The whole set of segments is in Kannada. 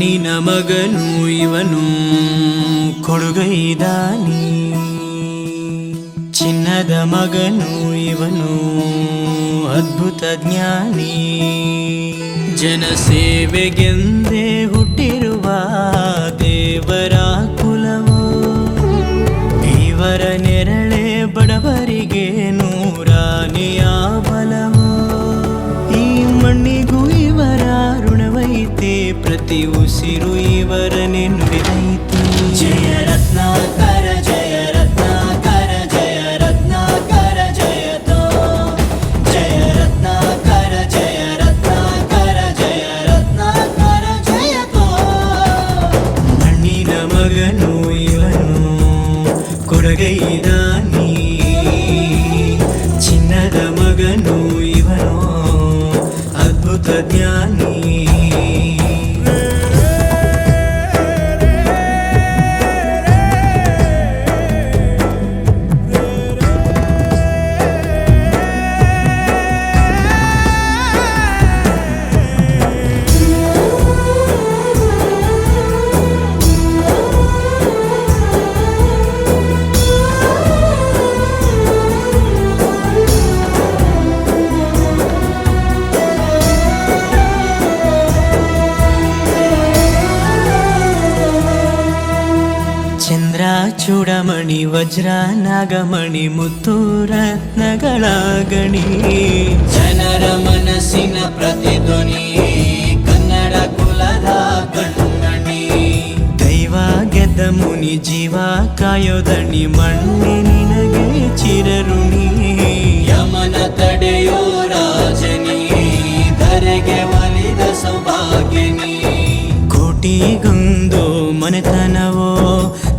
ಮಣ್ಣಿನ ಮಗನು ಇವನು ಕೊಡುಗೈದಾನಿ, ಚಿನ್ನದ ಮಗನು ಇವನು ಅದ್ಭುತ ಜ್ಞಾನಿ. ಜನಸೇವೆಗೆಂದೇ ಹುಟ್ಟಿರುವ ದೇವರ ಕುಲವೋ, ಇವರ ನೆರಳೆ ಬಡವರಿಗೆ ನೂರಾನೆಯ ಬಲವೋ. ಈ ಮಣ್ಣಿಗೂ ಇವರ ಋಣವೈತೆ, ಪ್ರತಿ ಉಸಿರು ಇವರನ್ನೇ ನುಡಿದೈತೆ. ಜಯ ರತ್ನಾಕರ ಜಯ ರತ್ನಾಕರ ಜಯ ರತ್ನಾಕರ ಜಯತೋ, ಜಯ ರತ್ನಾಕರ ಜಯ ರತ್ನಾಕರ ಜಯ ರತ್ನಾಕರ ಜಯತೋ. ಮಣ್ಣಿನ ಮಗನು ಇವನು ಕೊಡುಗೈದಾನಿ, ಚಿನ್ನದ ಮಗನು ಇವನು ಅದ್ಭುತ ಜ್ಞಾನಿ. ಚಂದ್ರ ಚೂಡಮಣಿ ವಜ್ರ ನಾಗಮಣಿ ಮುತ್ತು ರತ್ನಗಳ ಗಣಿ, ಜನರ ಮನಸ್ಸಿನ ಪ್ರತಿಧ್ವನಿ ಕನ್ನಡ ಕುಲದ ಕಣ್ಮಣಿ. ದೈವ ಗೆದ್ದ ಮುನಿ ಜೀವ ಕಾಯೋದಣಿ, ಮಣ್ಣಿ ನಿನಗೆ ಚಿರಋಣಿ. ಯಮನ ತಡೆಯೋ ರಾಜನಿ, ಧರೆಗೆ ಒಲಿದ ಸೌಭಾಗ್ಯನಿ. ಕೋಟಿಗೊಂದು ಮನೆತನವೋ,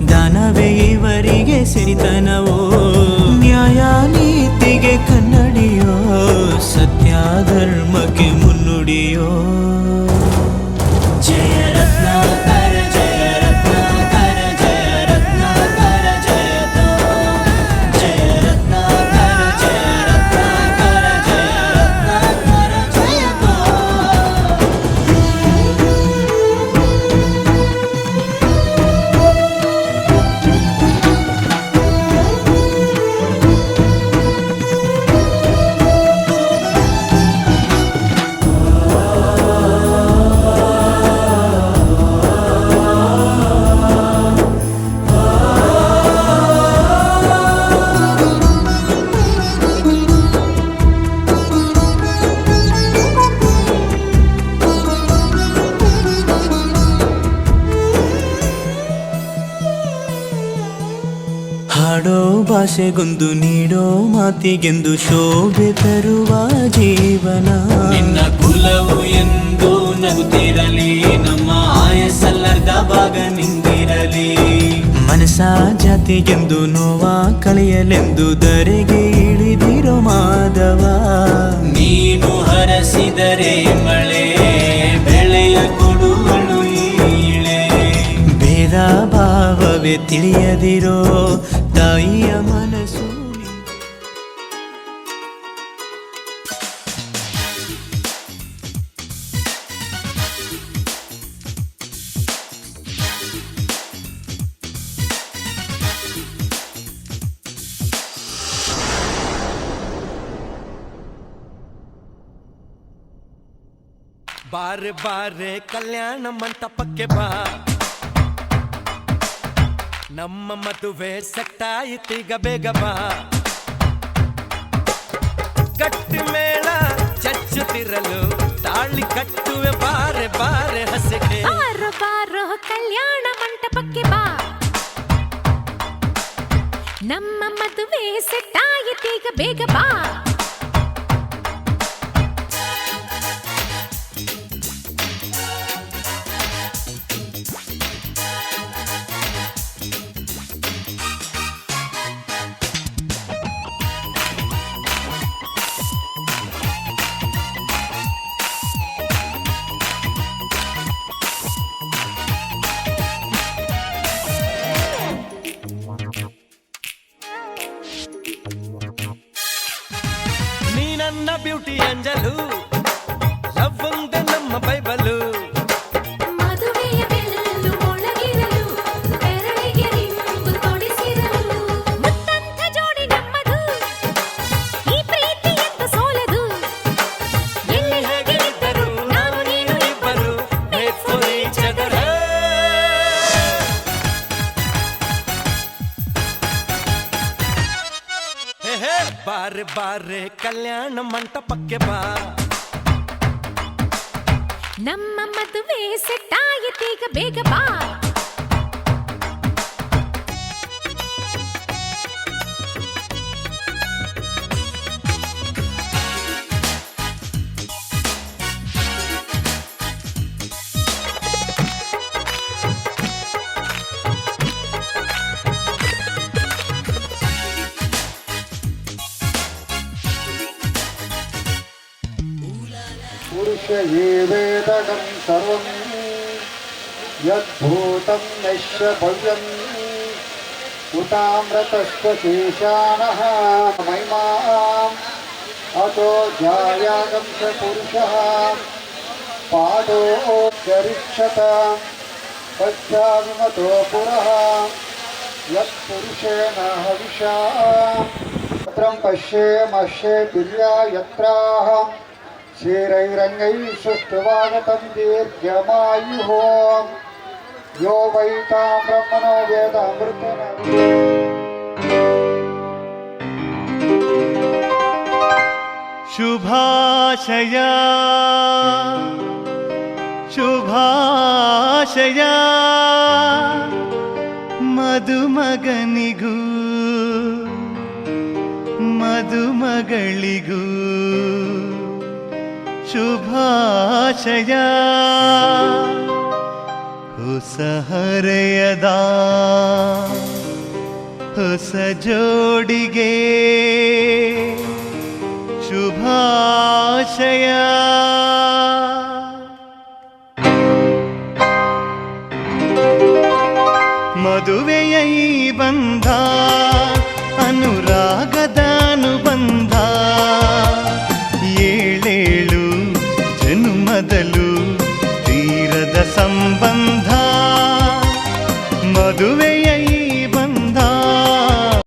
ದಾನವೇ ಇವರಿಗೆ ಸಿರಿತನವೋ. ನ್ಯಾಯ ನೀತಿಗೆ ಕನ್ನಡಿಯೋ, ಸತ್ಯ ಧರ್ಮಕ್ಕೆ ಮುನ್ನುಡಿಯೋ. ಜಯ ರತ್ನಾಕರ ಜಯ ರತ್ನಾಕರ ಜಯ ರತ್ನಾಕರ ಜಯತೋ, ಜಯ ರತ್ನಾಕರ ಜಯ ರತ್ನಾಕರ ಜಯ ರತ್ನಾಕರ ಜಯತೋ. ಹಾಡೋ ಭಾಷೆಗೊಂದು ನೀಡೋ ಮಾತಿಗೆಂದು ಶೋಭೆ ತರುವ ಜೀವನ. ನಿನ್ನ ಕುಲವು ಎಂದು ನಗುತ್ತಿರಲಿ, ನಮ್ಮ ಆಯಸ್ಸಲ್ಲರ್ಧ ಭಾಗ ನಿಂದಿರಲಿ. ಮನಸ ಜಾತಿಗೆಂದು ನೋವ ಕಳೆಯಲೆಂದು ಧರೆಗೆ ಇಳಿದಿರೋ ಮಾಧವ. ನೀನು ಹರಸಿದರೆ ಮಳೆ ಬೆಳೆಯ ಕೊಡುವಳು ಈಳೆ. ಭೇದ ಭಾವವೇ ತಿಳಿಯದಿರೋ ತಾಯಿಯ ಮನಸ್ಸು. ಬಾರೆ ಬಾರೆ ಕಲ್ಯಾಣ ಮಂಟಪಕ್ಕೆ ಬಾ, ನಮ್ಮ ಮದುವೆ ಸೆಟ್ಟಾಯಿತೀಗ ಬೇಗ ಬಾ. ಗಟ್ಟಿ ಮೇಳ ಚಚ್ಚುತ್ತಿರಲು ತಾಳಿ ಕಟ್ಟುವೆ, ಬಾರೆ ಬಾರೆ ಹಸಿಗೆ. ಬಾರೋ ಬಾರೋ ಕಲ್ಯಾಣ ಮಂಟಪಕ್ಕೆ ಬಾ, ನಮ್ಮ ಮದುವೆ ಸೆಟ್ಟಾಯಿತೀಗ ಬೇಗ ಬಾ. ನನ್ನ ಬ್ಯೂಟಿ ಅಂಜಲು, ಲವ್ ಒಂದೇ ನಮ್ಮ ಬೈಬಲು. ಮದುವೆಯ ಬಾರೆ ಬಾರೆ ಕಲ್ಯಾಣ ಮಂಟಪಕ್ಕೆ ಬಾ. ನಮ್ಮ ಮದುವೆ ಸೆಟ್ ಆಯಿತೀಗ ಬೇಗ ಬಾ. पुरुष ये वेदगं सर्वं यद्भूतं नश्य भव्यम् उतामृतस्य शेषाणः महिमाम् अतो जायागं च पुरुषः पादो चरिष्यत पश्चाविमतो पुरः यत्पुरुषेण हविषा भद्रं पश्येमश्येतिर्या यत्राः श्रीरैरङ्गैः सुष्ठुवागतं दीर्घमायुः यो वै तां ब्रह्मणो वेदामृतेन ಶುಭಾಶಯ ಶುಭಾಶಯ ಮದುಮಗನಿಗೂ ಮದುಮಗಳಿಗೂ ಶುಭಾಶಯ. ಹೊಸ ಹರೆಯದ ಹೊಸ ಜೋಡಿಗೆ ಶುಭಾಶಯ. ಮದುವೆಯ ಈ ಬಂಧ ಅನುರ